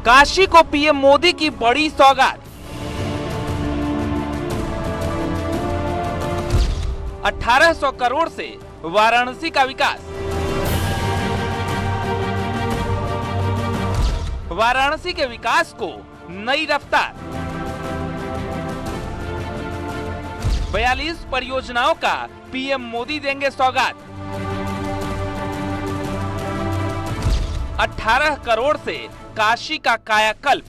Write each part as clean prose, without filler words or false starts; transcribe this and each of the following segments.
काशी को पीएम मोदी की बड़ी सौगात। 1800 करोड़ से वाराणसी का विकास। वाराणसी के विकास को नई रफ्तार। 42 परियोजनाओं का पीएम मोदी देंगे सौगात। 18 करोड़ से काशी का कायाकल्प।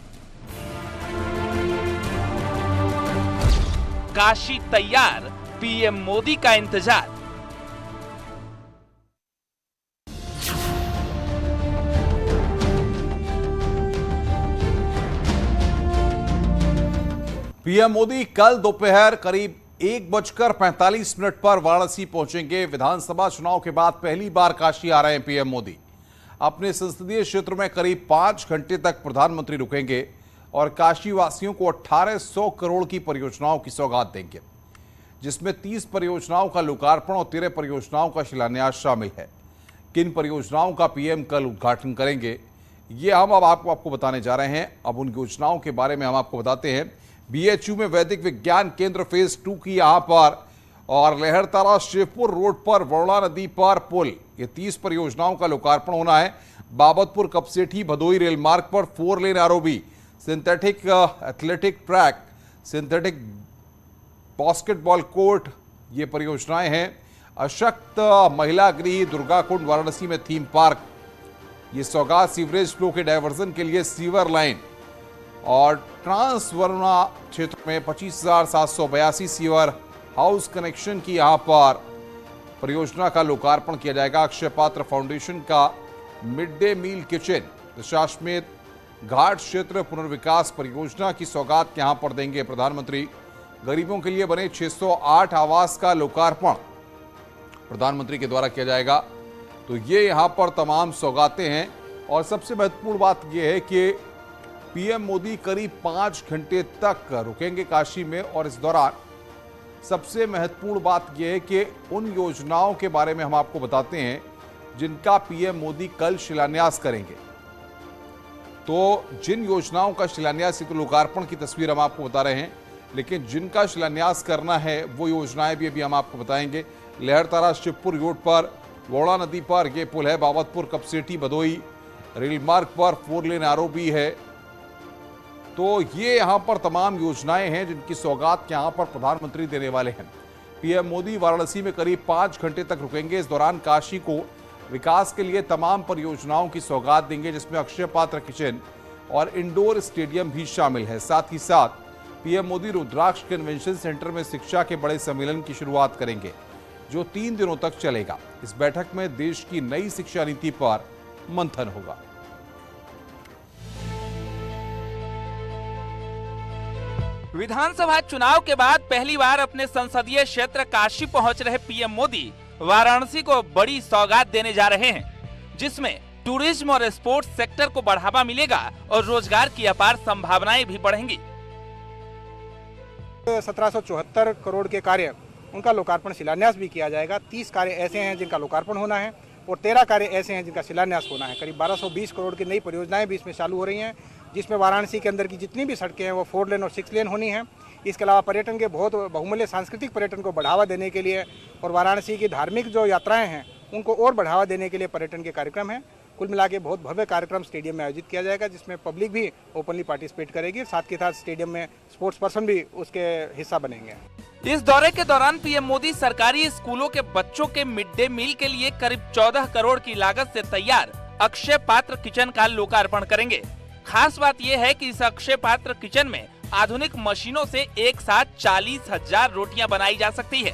काशी तैयार, पीएम मोदी का इंतजार। पीएम मोदी कल दोपहर करीब 1:45 पर वाराणसी पहुंचेंगे। विधानसभा चुनाव के बाद पहली बार काशी आ रहे हैं पीएम मोदी। अपने संसदीय क्षेत्र में करीब 5 घंटे तक प्रधानमंत्री रुकेंगे और काशी वासियों को 1800 करोड़ की परियोजनाओं की सौगात देंगे, जिसमें 30 परियोजनाओं का लोकार्पण और 13 परियोजनाओं का शिलान्यास शामिल है। किन परियोजनाओं का पीएम कल उद्घाटन करेंगे, ये हम अब आपको बताने जा रहे हैं। अब उन योजनाओं के बारे में हम आपको बताते हैं। बीएचयू में वैदिक विज्ञान केंद्र फेज 2 की यहां पर और लहरतारा शिवपुर रोड पर वरुणा नदी पर पुल, ये 30 परियोजनाओं का लोकार्पण होना है। बाबतपुर कपसेठी भदोई रेल मार्ग पर 4 lane ROB, synthetic athletic track, synthetic basketball court, ये परियोजनाएं हैं। अशक्त महिला गृह दुर्गा कुंड वाराणसी में थीम पार्क, ये सौगात सीवरेज फ्लो के डायवर्जन के लिए सीवर लाइन और ट्रांस वरुणा क्षेत्र में 25,782 सीवर हाउस कनेक्शन की यहां पर परियोजना का लोकार्पण किया जाएगा। अक्षय पात्र फाउंडेशन का mid day meal kitchen, Dashashwamedh Ghat क्षेत्र पुनर्विकास परियोजना की सौगात यहां पर देंगे प्रधानमंत्री। गरीबों के लिए बने 608 आवास का लोकार्पण प्रधानमंत्री के द्वारा किया जाएगा। तो ये यहां पर तमाम सौगातें हैं और सबसे महत्वपूर्ण बात यह है कि पीएम मोदी करीब 5 घंटे तक रुकेंगे काशी में और इस दौरान सबसे महत्वपूर्ण बात यह है कि उन योजनाओं के बारे में हम आपको बताते हैं जिनका पीएम मोदी कल शिलान्यास करेंगे। तो जिन योजनाओं का शिलान्यास, तो लोकार्पण की तस्वीर हम आपको बता रहे हैं, लेकिन जिनका शिलान्यास करना है वो योजनाएं भी अभी हम आपको बताएंगे। लहरतारा शिवपुर रोड पर वरुणा नदी पर यह पुल है। बाबतपुर कपसेठी भदोई रेल मार्ग पर 4 लेन आरओबी है। तो ये यहां पर तमाम योजनाएं हैं जिनकी सौगात यहां पर प्रधानमंत्री देने वाले हैं। पीएम मोदी वाराणसी में करीब 5 घंटे तक रुकेंगे। इस दौरान काशी को विकास के लिए तमाम परियोजनाओं की सौगात देंगे, जिसमें अक्षय पात्र किचन और इंडोर स्टेडियम भी शामिल है। साथ ही साथ पीएम मोदी रुद्राक्ष कन्वेंशन सेंटर में शिक्षा के बड़े सम्मेलन की शुरुआत करेंगे, जो 3 दिनों तक चलेगा। इस बैठक में देश की नई शिक्षा नीति पर मंथन होगा। विधानसभा चुनाव के बाद पहली बार अपने संसदीय क्षेत्र काशी पहुंच रहे पीएम मोदी वाराणसी को बड़ी सौगात देने जा रहे हैं, जिसमें टूरिज्म और स्पोर्ट्स सेक्टर को बढ़ावा मिलेगा और रोजगार की अपार संभावनाएं भी बढ़ेंगी। 1774 करोड़ के कार्य, उनका लोकार्पण शिलान्यास भी किया जाएगा। 30 कार्य ऐसे हैं जिनका लोकार्पण होना है और 13 कार्य ऐसे हैं जिनका शिलान्यास होना है। करीब 1220 करोड़ की नई परियोजनाएं भी इसमें चालू हो रही हैं, जिसमें वाराणसी के अंदर की जितनी भी सड़कें हैं वो 4 लेन और 6 लेन होनी है। इसके अलावा पर्यटन के बहुत बहुमूल्य सांस्कृतिक पर्यटन को बढ़ावा देने के लिए और वाराणसी की धार्मिक जो यात्राएं हैं उनको और बढ़ावा देने के लिए पर्यटन के कार्यक्रम हैं। कुल मिला के बहुत भव्य कार्यक्रम स्टेडियम में आयोजित किया जाएगा, जिसमें पब्लिक भी ओपनली पार्टिसिपेट करेगी। साथ के साथ स्टेडियम में स्पोर्ट्स पर्सन भी उसके हिस्सा बनेंगे। इस दौरे के दौरान पीएम मोदी सरकारी स्कूलों के बच्चों के मिड डे मील के लिए करीब 14 करोड़ की लागत से तैयार अक्षय पात्र किचन का लोकार्पण करेंगे। खास बात यह है कि इस अक्षय पात्र किचन में आधुनिक मशीनों से एक साथ 40,000 रोटियां बनाई जा सकती है।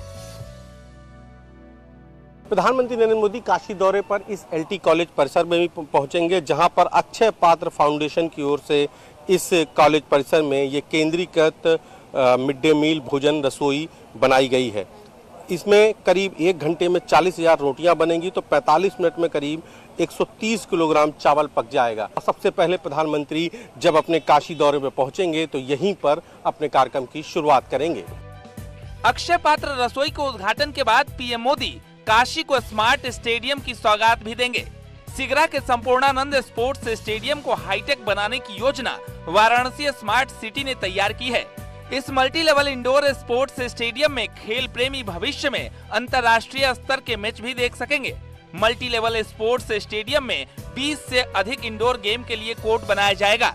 प्रधानमंत्री नरेंद्र मोदी काशी दौरे पर इस एलटी कॉलेज परिसर में भी पहुंचेंगे, जहां पर अक्षय पात्र फाउंडेशन की ओर से इस कॉलेज परिसर में ये केंद्रीकृत मिड डे मील भोजन रसोई बनाई गई है। इसमें करीब 1 घंटे में 40,000 रोटियां बनेंगी, तो 45 मिनट में करीब 130 किलोग्राम चावल पक जाएगा। सबसे पहले प्रधानमंत्री जब अपने काशी दौरे में पहुंचेंगे तो यहीं पर अपने कार्यक्रम की शुरुआत करेंगे। अक्षय पात्र रसोई के उद्घाटन के बाद पीएम मोदी काशी को स्मार्ट स्टेडियम की सौगात भी देंगे। सिगरा के संपूर्णानंद स्पोर्ट्स स्टेडियम को हाईटेक बनाने की योजना वाराणसी स्मार्ट सिटी ने तैयार की है। इस multi level indoor sports stadium में खेल प्रेमी भविष्य में अंतर्राष्ट्रीय स्तर के मैच भी देख सकेंगे। मल्टी लेवल स्पोर्ट्स स्टेडियम में 20 से अधिक इंडोर गेम के लिए कोर्ट बनाया जाएगा।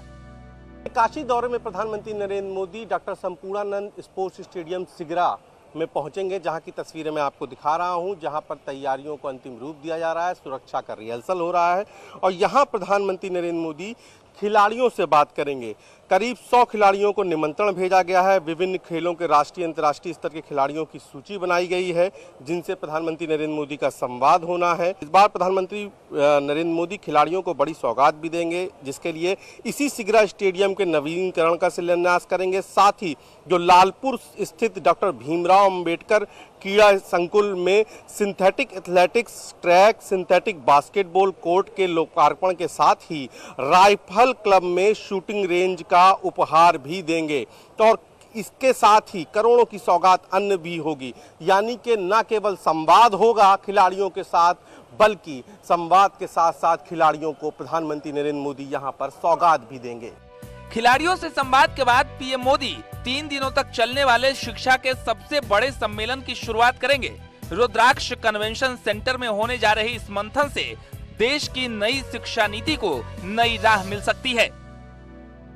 काशी दौरे में प्रधानमंत्री Narendra Modi doctor Sampurnanand sports stadium Sigra में पहुंचेंगे, जहां की तस्वीरें मैं आपको दिखा रहा हूं, जहां पर तैयारियों को अंतिम रूप दिया जा रहा है, सुरक्षा का रिहर्सल हो रहा है और यहां प्रधानमंत्री नरेंद्र मोदी खिलाड़ियों से बात करेंगे। करीब 100 खिलाड़ियों को निमंत्रण भेजा गया है। विभिन्न खेलों के राष्ट्रीय अंतर्राष्ट्रीय स्तर के खिलाड़ियों की सूची बनाई गई है, जिनसे प्रधानमंत्री नरेंद्र मोदी का संवाद होना है। इस बार प्रधानमंत्री नरेंद्र मोदी खिलाड़ियों को बड़ी सौगात भी देंगे, जिसके लिए इसी सिगरा स्टेडियम के नवीनीकरण का शिलान्यास करेंगे। साथ ही जो लालपुर स्थित डॉक्टर भीमराव अंबेडकर क्रीड़ा संकुल में synthetic athletics track, synthetic basketball court के लोकार्पण के साथ ही राइफल क्लब में शूटिंग रेंज का उपहार भी देंगे। तो और इसके साथ ही करोड़ों की सौगात अन्य भी होगी, यानी कि न केवल संवाद होगा खिलाड़ियों के साथ, बल्कि संवाद के साथ साथ खिलाड़ियों को प्रधानमंत्री नरेंद्र मोदी यहां पर सौगात भी देंगे। खिलाड़ियों से संवाद के बाद पीएम मोदी 3 दिनों तक चलने वाले शिक्षा के सबसे बड़े सम्मेलन की शुरुआत करेंगे। रुद्राक्ष कन्वेंशन सेंटर में होने जा रही इस मंथन से देश की नई शिक्षा नीति को नई राह मिल सकती है।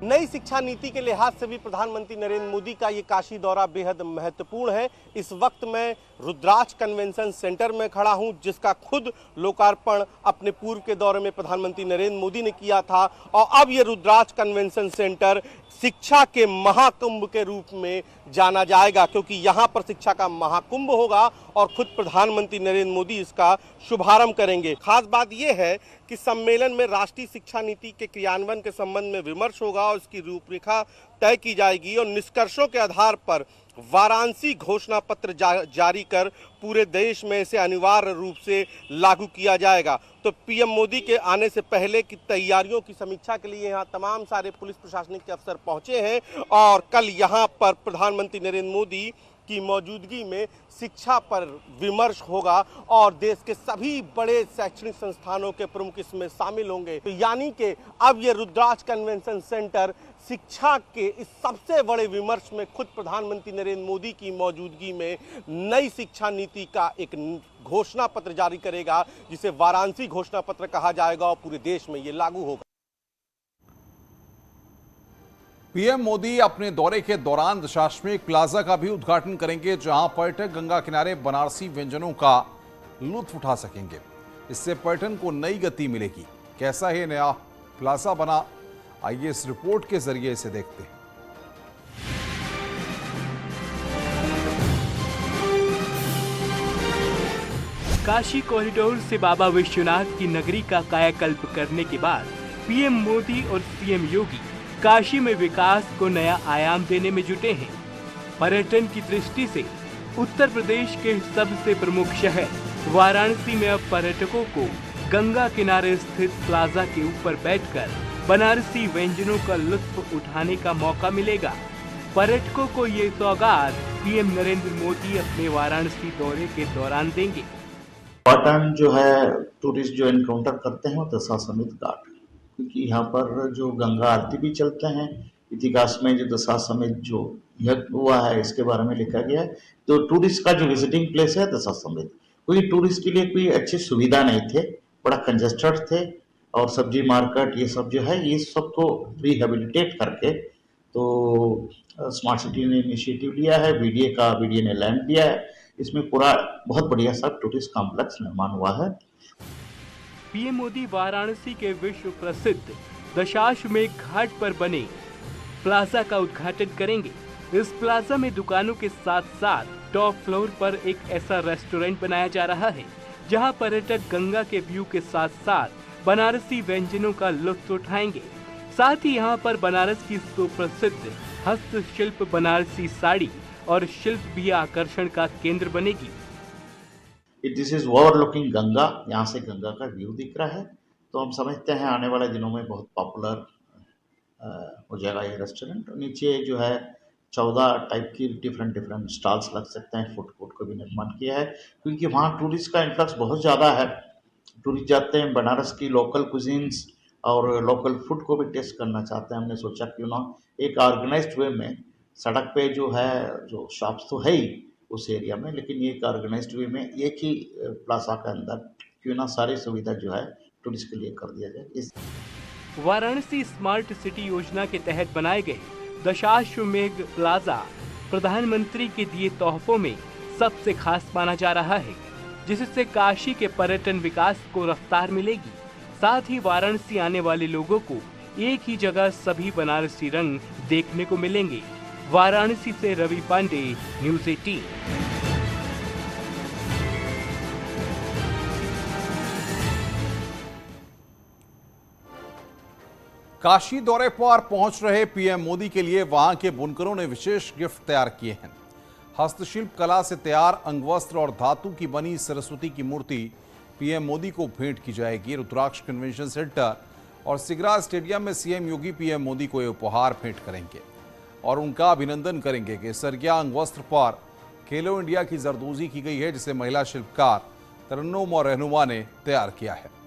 नई शिक्षा नीति के लिहाज से भी प्रधानमंत्री नरेंद्र मोदी का ये काशी दौरा बेहद महत्वपूर्ण है। इस वक्त मैं रुद्राक्ष कन्वेंशन सेंटर में खड़ा हूं, जिसका खुद लोकार्पण अपने पूर्व के दौरे में प्रधानमंत्री नरेंद्र मोदी ने किया था और अब ये रुद्राक्ष कन्वेंशन सेंटर शिक्षा के महाकुंभ के रूप में जाना जाएगा, क्योंकि यहाँ पर शिक्षा का महाकुंभ होगा और खुद प्रधानमंत्री नरेंद्र मोदी इसका शुभारंभ करेंगे। खास बात यह है कि सम्मेलन में राष्ट्रीय शिक्षा नीति के क्रियान्वयन के संबंध में विमर्श होगा और इसकी रूपरेखा तय की जाएगी और निष्कर्षों के आधार पर वाराणसी घोषणा पत्र जारी कर पूरे देश में इसे अनिवार्य रूप से लागू किया जाएगा। तो पीएम मोदी के आने से पहले की तैयारियों की समीक्षा के लिए यहाँ तमाम सारे पुलिस प्रशासनिक के अफसर पहुंचे हैं और कल यहाँ पर प्रधानमंत्री नरेंद्र मोदी की मौजूदगी में शिक्षा पर विमर्श होगा और देश के सभी बड़े शैक्षणिक संस्थानों के प्रमुख इसमें शामिल होंगे। तो यानी कि अब ये रुद्राक्ष कन्वेंशन सेंटर शिक्षा के इस सबसे बड़े विमर्श में खुद प्रधानमंत्री नरेंद्र मोदी की मौजूदगी में नई शिक्षा नीति का एक घोषणा पत्र जारी करेगा, जिसे वाराणसी घोषणा पत्र कहा जाएगा और पूरे देश में ये लागू होगा। पीएम मोदी अपने दौरे के दौरान दशाश्वमेध प्लाजा का भी उद्घाटन करेंगे, जहां पर्यटक गंगा किनारे बनारसी व्यंजनों का लुत्फ उठा सकेंगे। इससे पर्यटन को नई गति मिलेगी। कैसा है नया प्लाजा बना, आइए इस रिपोर्ट के जरिए इसे देखते हैं। काशी कॉरिडोर से बाबा विश्वनाथ की नगरी का कायाकल्प करने के बाद पीएम मोदी और सीएम योगी काशी में विकास को नया आयाम देने में जुटे हैं। पर्यटन की दृष्टि से उत्तर प्रदेश के सबसे प्रमुख शहर वाराणसी में अब पर्यटकों को गंगा किनारे स्थित प्लाजा के ऊपर बैठकर बनारसी व्यंजनों का लुत्फ उठाने का मौका मिलेगा। पर्यटकों को ये सौगात पीएम नरेंद्र मोदी अपने वाराणसी दौरे के दौरान देंगे। पैटर्न जो है टूरिस्ट जो एनकाउंटर करते हैं वो दशाश्वमेध घाट, क्योंकि यहाँ पर जो गंगा आरती भी चलते हैं। इतिहास में जो दशाश्वमेध जो यज्ञ हुआ है इसके बारे में लिखा गया है। तो टूरिस्ट का जो विजिटिंग प्लेस है दशाश्वमेध, क्योंकि टूरिस्ट के लिए कोई अच्छी सुविधा नहीं थे, बड़ा कंजेस्टेड थे और सब्जी मार्केट ये सब जो है ये सबको रिहेबिलिटेट करके तो स्मार्ट सिटी ने इनिशिएटिव लिया है। बीडीए ने लैंड दिया है। इसमें पूरा बहुत बढ़िया सा टूरिस्ट कॉम्प्लेक्स निर्माण हुआ है। पीएम मोदी वाराणसी के विश्व प्रसिद्ध दशाश्वमेध घाट पर बने प्लाजा का उद्घाटन करेंगे। इस प्लाजा में दुकानों के साथ साथ टॉप फ्लोर पर एक ऐसा रेस्टोरेंट बनाया जा रहा है, जहां पर्यटक गंगा के व्यू के साथ साथ बनारसी व्यंजनों का लुत्फ उठाएंगे। साथ ही यहां पर बनारस की सुप्रसिद्ध हस्तशिल्प बनारसी साड़ी और शिल्प भी आकर्षण का केंद्र बनेगी। दिस इज ओवरलुकिंग गंगा, यहाँ से गंगा का व्यू दिख रहा है। तो हम समझते हैं आने वाले दिनों में बहुत पॉपुलर हो जाएगा ये रेस्टोरेंट। नीचे जो है 14 टाइप की डिफरेंट स्टॉल्स लग सकते हैं। फूड कोर्ट को भी निर्माण किया है, क्योंकि वहाँ टूरिस्ट का इन्फ्लक्स बहुत ज़्यादा है टूरिस्ट जाते हैं, बनारस की लोकल कुजीन्स और लोकल फूड को भी टेस्ट करना चाहते हैं। हमने सोचा क्यों ना एक ऑर्गेनाइज्ड वे में सड़क पे जो है, जो शॉप्स तो है ही उस एरिया में, लेकिन एक ऑर्गेनाइज्ड वे में एक ही प्लाजा के अंदर क्यों ना सारी सुविधा जो है टूरिस्ट के लिए कर दिया जाए। इस वाराणसी स्मार्ट सिटी योजना के तहत बनाए गए दशाश्वमेध प्लाजा प्रधानमंत्री के दिए तोहफों में सबसे खास माना जा रहा है, जिससे काशी के पर्यटन विकास को रफ्तार मिलेगी। साथ ही वाराणसी आने वाले लोगों को एक ही जगह सभी बनारसी रंग देखने को मिलेंगे। वाराणसी से रवि पांडे, न्यूज़ 18। काशी दौरे पर पहुंच रहे पीएम मोदी के लिए वहां के बुनकरों ने विशेष गिफ्ट तैयार किए हैं। हस्तशिल्प कला से तैयार अंगवस्त्र और धातु की बनी सरस्वती की मूर्ति पीएम मोदी को भेंट की जाएगी। रुद्राक्ष कन्वेंशन सेंटर और सिगरा स्टेडियम में सीएम योगी पीएम मोदी को ये उपहार भेंट करेंगे और उनका अभिनंदन करेंगे। केसरिया अंगवस्त्र पर खेलो इंडिया की जरदोजी की गई है, जिसे महिला शिल्पकार तरन्नुम और रहनुमा ने तैयार किया है।